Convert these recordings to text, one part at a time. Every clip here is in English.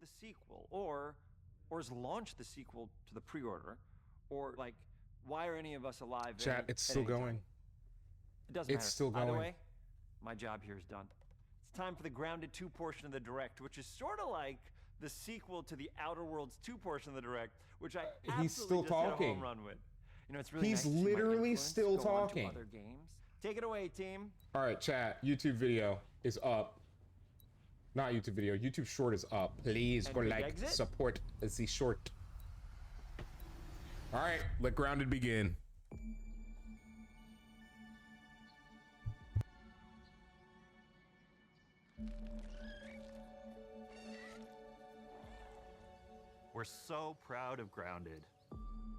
the sequel, or has launched the sequel to the pre-order, or like, why are any of us alive? Chat, it's still going. It doesn't matter. It's still going. Either way, my job here is done. It's time for the Grounded 2 portion of the Direct, which is sort of like the sequel to the Outer Worlds 2 portion of the Direct, which I absolutely he's still just talking. hit a home run with. You know, it's really He's nice to see literally my influence still go on to talking. other games. Take it away, team. All right, chat. YouTube video is up. Not YouTube video. YouTube short is up. Please go like, exit? support the short. All right, let Grounded begin. We're so proud of Grounded.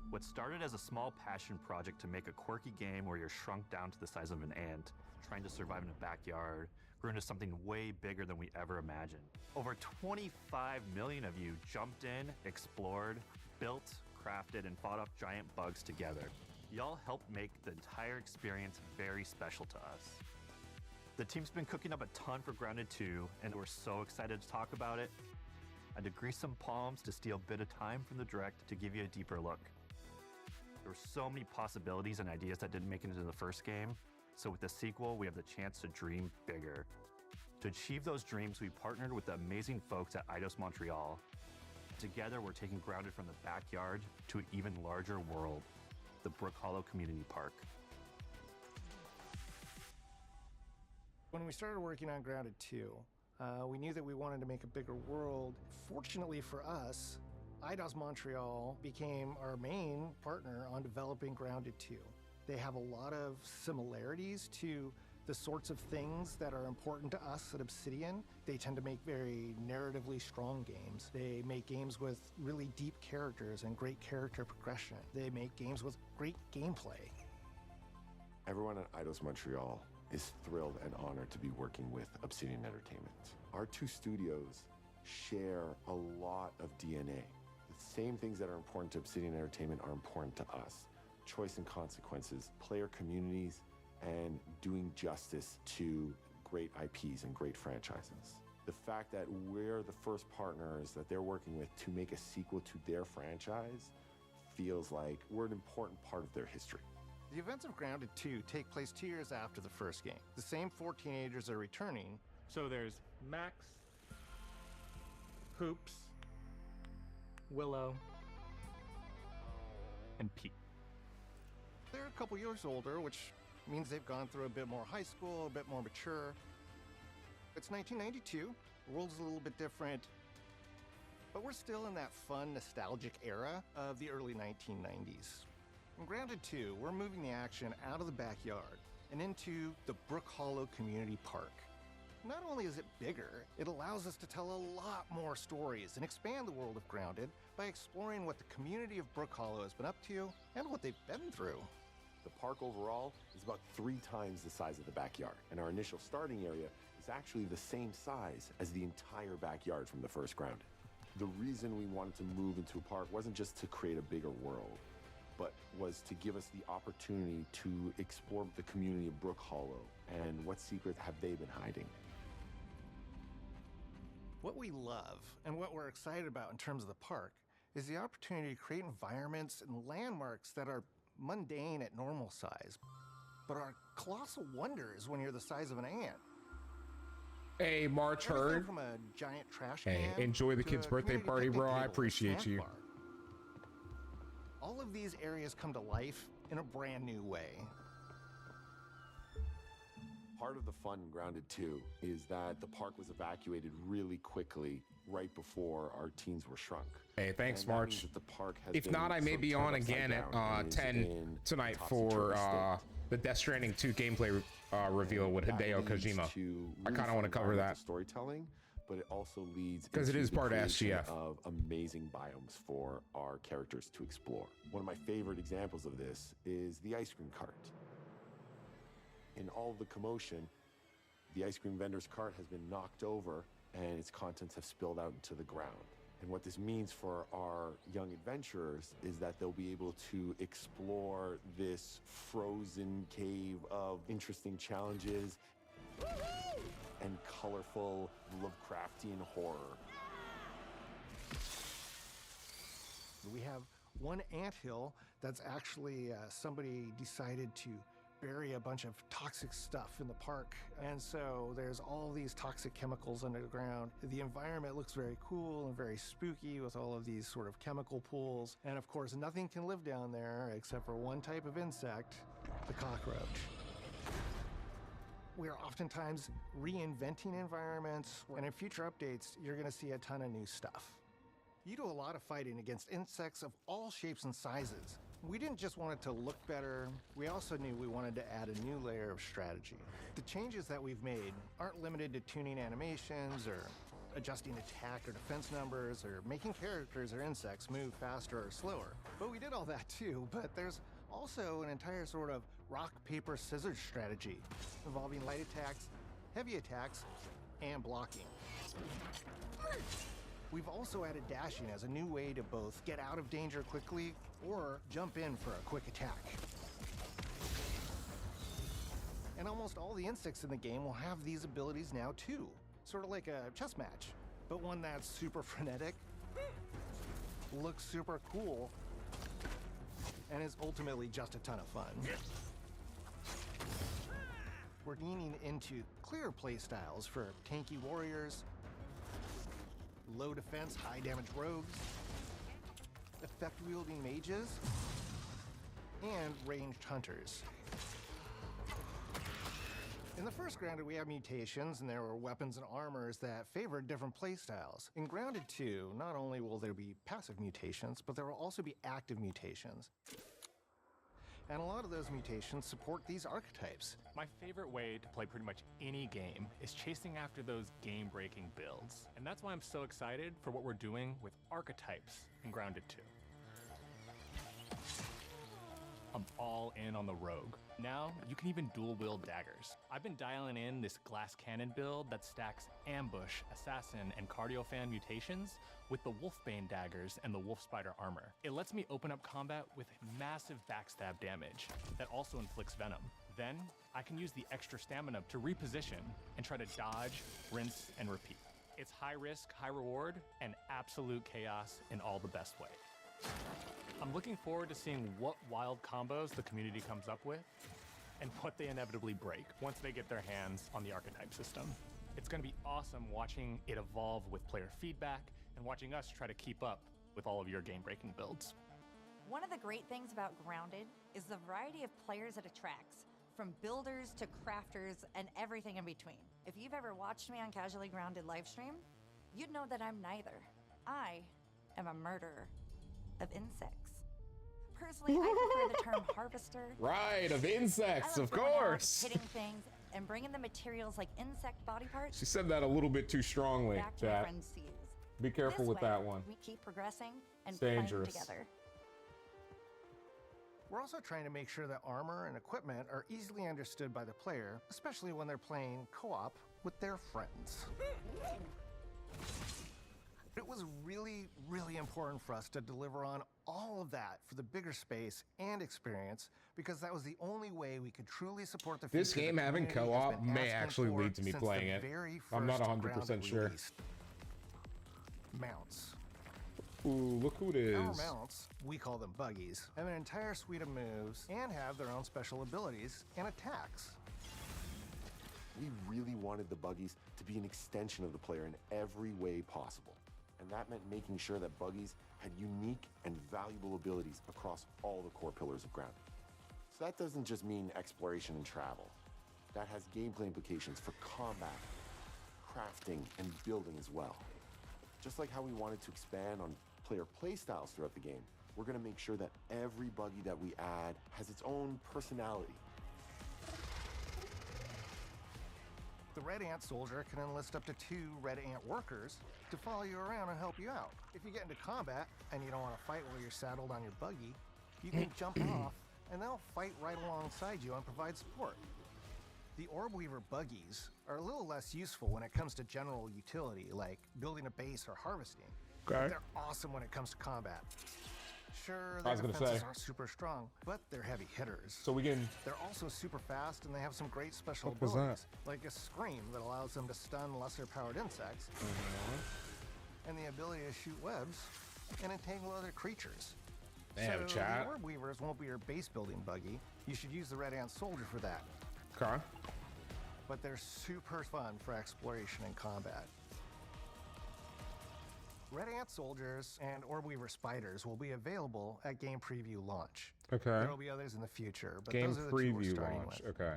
What started as a small passion project to make a quirky game where you're shrunk down to the size of an ant, trying to survive in a backyard, grew into something way bigger than we ever imagined. Over 25 million of you jumped in, explored, built, crafted, and fought off giant bugs together. Y'all helped make the entire experience very special to us. The team's been cooking up a ton for Grounded 2, and we're so excited to talk about it. I had to grease some palms to steal a bit of time from the Direct to give you a deeper look. There were so many possibilities and ideas that didn't make it into the first game, so with the sequel, we have the chance to dream bigger. To achieve those dreams, we partnered with the amazing folks at Eidos Montreal. Together, we're taking Grounded from the backyard to an even larger world, the Brook Hollow Community Park. When we started working on Grounded 2, we knew that we wanted to make a bigger world. Fortunately for us, Eidos Montreal became our main partner on developing Grounded 2. They have a lot of similarities to the sorts of things that are important to us at Obsidian. They tend to make very narratively strong games. They make games with really deep characters and great character progression. They make games with great gameplay. Everyone at Eidos Montreal is thrilled and honored to be working with Obsidian Entertainment. Our two studios share a lot of DNA. The same things that are important to Obsidian Entertainment are important to us. Choice and consequences, player communities, and doing justice to great IPs and great franchises. The fact that we're the first partners that they're working with to make a sequel to their franchise feels like we're an important part of their history. The events of Grounded 2 take place 2 years after the first game. The same 4 teenagers are returning. So there's Max, Hoops, Willow, And Pete. They're a couple years older, which means they've gone through a bit more high school, a bit more mature. It's 1992. The world's a little bit different, but we're still in that fun, nostalgic era of the early 1990s. In Grounded 2, we're moving the action out of the backyard and into the Brook Hollow Community Park. Not only is it bigger, it allows us to tell a lot more stories and expand the world of Grounded by exploring what the community of Brook Hollow has been up to and what they've been through. The park overall is about 3 times the size of the backyard, and our initial starting area is actually the same size as the entire backyard from the first Grounded. The reason we wanted to move into a park wasn't just to create a bigger world, but was to give us the opportunity to explore the community of Brook Hollow and what secrets have they been hiding. What we love and what we're excited about in terms of the park is the opportunity to create environments and landmarks that are mundane at normal size, but are colossal wonders when you're the size of an ant. Hey, March Everything Hurd. from a giant trash Hey, can enjoy the to kid's a birthday community party, picnic bro. I table, appreciate snack you. bar. All of these areas come to life in a brand new way. Part of the fun in Grounded 2 is that the park was evacuated really quickly right before our teens were shrunk. Hey, thanks, And that March. means that the park has If been not, I may sort of be turned on upside again down at and is 10 in tonight a for topsy-turvy state. the Death Stranding 2 gameplay reveal with That Hideo leads Kojima. to I really kind of fun want to cover environmental that. storytelling, but it also leads 'Cause it into is the part of creation SGF. of amazing biomes for our characters to explore. One of my favorite examples of this is the ice cream cart. In all of the commotion, the ice cream vendor's cart has been knocked over and its contents have spilled out into the ground. And what this means for our young adventurers is that they'll be able to explore this frozen cave of interesting challenges and colorful Lovecraftian horror. one anthill that's actually somebody decided to bury a bunch of toxic stuff in the park. And so there's all these toxic chemicals under the ground. The environment looks very cool and very spooky with all of these sort of chemical pools. And of course, nothing can live down there except for one type of insect, the cockroach. We are oftentimes reinventing environments, and in future updates, you're gonna see a ton of new stuff. You do a lot of fighting against insects of all shapes and sizes. We didn't just want it to look better, we also knew we wanted to add a new layer of strategy. The changes that we've made aren't limited to tuning animations or adjusting attack or defense numbers or making characters or insects move faster or slower. But we did all that too, but there's also an entire sort of rock, paper, scissors strategy involving light attacks, heavy attacks, and blocking. We've also added dashing as a new way to both get out of danger quickly or jump in for a quick attack. And almost all the insects in the game will have these abilities now too. Sort of like a chess match, but one that's super frenetic, looks super cool, and is ultimately just a ton of fun. We're leaning into clear playstyles for tanky warriors, low defense, high damage rogues, effect-wielding mages, and ranged hunters. In the first Grounded, we have mutations, and there were weapons and armors that favored different playstyles. In Grounded 2, not only will there be passive mutations, but there will also be active mutations. And a lot of those mutations support these archetypes. My favorite way to play pretty much any game is chasing after those game-breaking builds. And that's why I'm so excited for what we're doing with Archetypes in Grounded 2. I'm all in on the rogue. Now, you can even dual-wield daggers. I've been dialing in this glass cannon build that stacks ambush, assassin, and cardio fan mutations with the Wolfbane daggers and the Wolf Spider armor. It lets me open up combat with massive backstab damage that also inflicts venom. Then, I can use the extra stamina to reposition and try to dodge, rinse, and repeat. It's high risk, high reward, and absolute chaos in all the best way. I'm looking forward to seeing what wild combos the community comes up with and what they inevitably break once they get their hands on the archetype system. It's going to be awesome watching it evolve with player feedback and watching us try to keep up with all of your game-breaking builds. One of the great things about Grounded is the variety of players it attracts, from builders to crafters and everything in between. If you've ever watched me on Casually Grounded livestream, you'd know that I'm neither. I am a murderer of insects. Personally, I prefer the term harvester. Right, of insects, I love of going out, course. hitting things and bringing the materials like insect body parts She said that a little bit too strongly, back to my chat. friend's seeds. Be careful This with way, that one. We keep progressing and It's playing dangerous. together. We're also trying to make sure that armor and equipment are easily understood by the player, especially when they're playing co-op with their friends. It was really, really important for us to deliver on all of that for the bigger space and experience, because that was the only way we could truly support the This future game the having community has co-op been may asking actually for lead to me since playing the it. very I'm not first 100% Grounded sure. release. Mounts. Ooh, look who it Our is. mounts, we call them Buggies, have an entire suite of moves and have their own special abilities and attacks. We really wanted the Buggies to be an extension of the player in every way possible. And that meant making sure that Buggies had unique and valuable abilities across all the core pillars of Grounded. So that doesn't just mean exploration and travel. That has gameplay implications for combat, crafting, and building as well. Just like how we wanted to expand on player playstyles throughout the game, we're going to make sure that every Buggy that we add has its own personality. The Red Ant Soldier can enlist up to 2 Red Ant workers to follow you around and help you out. If you get into combat and you don't want to fight while you're saddled on your buggy, you can jump off and they'll fight right alongside you and provide support. The Orb Weaver Buggies are a little less useful when it comes to general utility, like building a base or harvesting. Okay. But they're awesome when it comes to combat. Sure, I their was gonna defenses say. aren't super strong, but they're heavy hitters. So we can. They're also super fast, and they have some great special What was that? abilities, like a scream that allows them to stun lesser-powered insects, and the ability to shoot webs and entangle other creatures. Damn, so chat. the Orb Weavers won't be your base building buggy. You should use the Red Ant Soldier for that. Okay. But they're super fun for exploration and combat. Red Ant Soldiers and Orb Weaver Spiders will be available at game preview launch. Okay. There will be others in the future, but Game those are the two we're preview starting launch. with. Okay.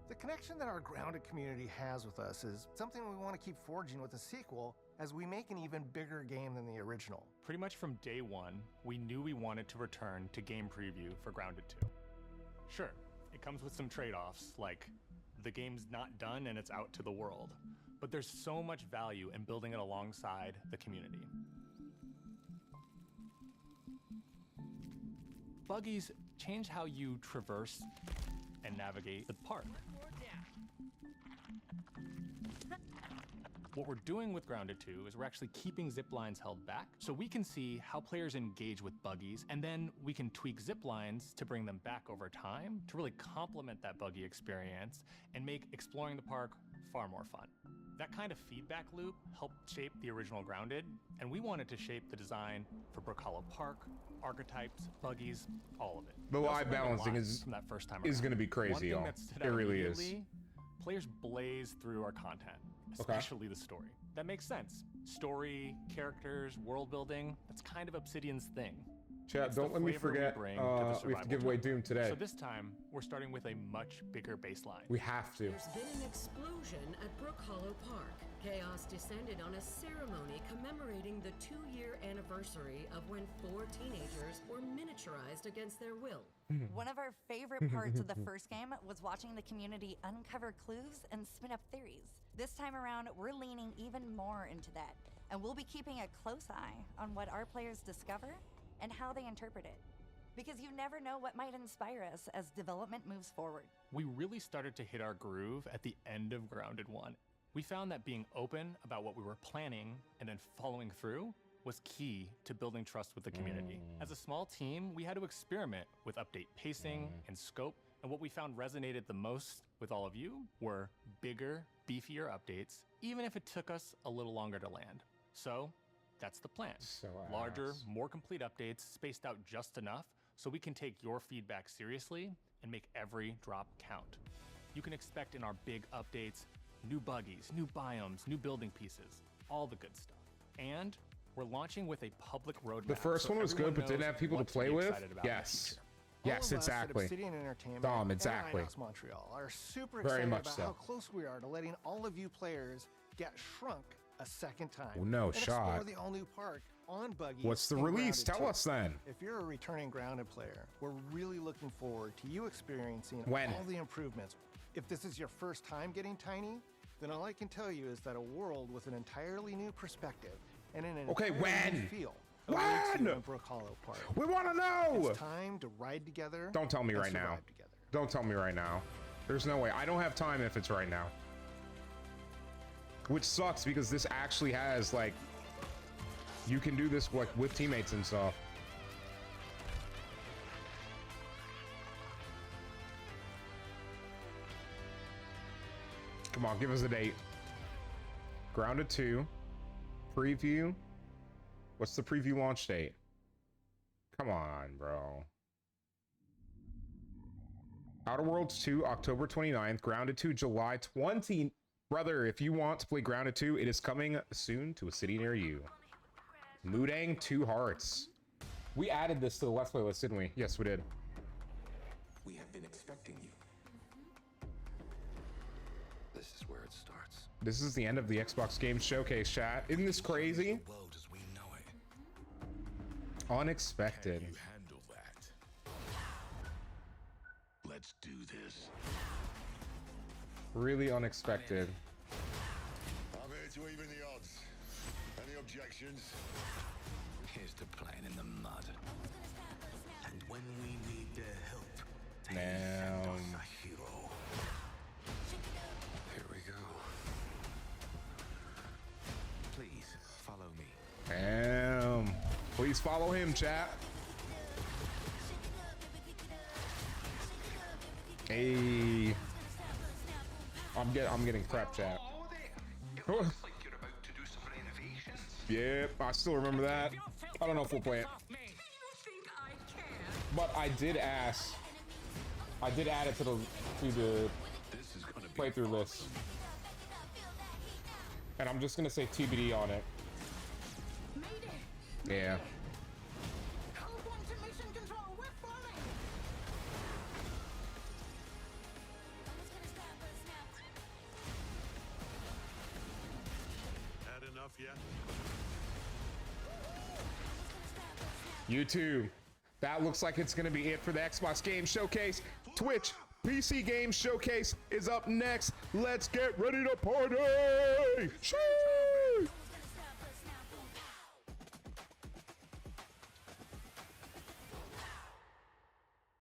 The connection that our Grounded community has with us is something we want to keep forging with the sequel as we make an even bigger game than the original. Pretty much from day one, we knew we wanted to return to game preview for Grounded 2. Sure, it comes with some trade-offs, like the game's not done and it's out to the world, but there's so much value in building it alongside the community. Buggies change how you traverse and navigate the park. What we're doing with Grounded 2 is we're actually keeping zip lines held back so we can see how players engage with buggies, and then we can tweak zip lines to bring them back over time to really complement that buggy experience and make exploring the park far more fun. That kind of feedback loop helped shape the original Grounded, and we wanted to shape the design for Brook Hollow Park, Archetypes, Buggies, all of it. The We also live learned a balancing lot is from that first time is around. gonna be One crazy, thing y'all. that stood It out really is. immediately, players blaze through our content, especially the story. That makes sense. Story, characters, world building, that's kind of Obsidian's thing. Chat, It's the don't let me flavor we forget. bring to the We have to survival give away genre. Doom today. So this time, we're starting with a much bigger baseline. We have to. There's been an explosion at Brook Hollow Park. Chaos descended on a ceremony commemorating the 2-year anniversary of when 4 teenagers were miniaturized against their will. One of our favorite parts of the first game was watching the community uncover clues and spin up theories. This time around, we're leaning even more into that, and we'll be keeping a close eye on what our players discover and how they interpret it. Because you never know what might inspire us as development moves forward. We really started to hit our groove at the end of Grounded 1. We found that being open about what we were planning and then following through was key to building trust with the community. As a small team, we had to experiment with update pacing and scope, and what we found resonated the most with all of you were bigger, beefier updates, even if it took us a little longer to land. So that's the plan. So Larger, ass. more complete updates spaced out just enough so we can take your feedback seriously and make every drop count. You can expect in our big updates new buggies, new biomes, new building pieces, all the good stuff. And we're launching with a public roadmap. The first so one was good, everyone but didn't knows have people to what play be with. excited about in the Yes. future. All Yes, of us at exactly. Obsidian Entertainment Dom, and exactly. IDOS Montreal are super Very excited much about so. how close we are to letting all of you players get shrunk a second time. Well, no and shot. Explore the all-new park on Buggies. What's the and release? Grounded Tell 2. us then. If you're a returning Grounded player, we're really looking forward to you experiencing When? all the improvements. If this is your first time getting tiny, then all I can tell you is that a world with an entirely new perspective and an Okay, entirely new when? feel When? awaits you in Brook Hollow Park. We want to know. It's time to ride together. Don't tell me and right now. survive together. Don't tell me right now. There's no way. I don't have time if it's right now. Which sucks because this actually has like, you can do this like with teammates and stuff. Come on, give us a date. Grounded 2. Preview. What's the preview launch date? Come on, bro. Outer Worlds 2, October 29th. Grounded 2, July 20. Brother, if you want to play Grounded 2, it is coming soon to a city near you. Mudang 2 Hearts. We added this to the Let's Play list, didn't we? Yes, we did. We have been expecting you. This is where it starts. This is the end of the Xbox Games Showcase, chat. Isn't this crazy? The world as we know it. Unexpected. Can you handle that? Let's do this. Really unexpected. I'm here to even the odds. Any objections? Here's to playing in the mud. And when we need their help, they Damn. send us a hero. Here we go. Please follow me. Damn. Please follow him, chat. Hey. I'm getting crap, chat. It looks like you're about to do some renovations. Yep, I still remember that. I don't know if we'll play it. But I did add it to the playthrough list. And I'm just gonna say TBD on it. Yeah. Had enough yet? YouTube. That looks like it's gonna be it for the Xbox Game Showcase. Twitch PC Game Showcase is up next. Let's get ready to party! Shoo!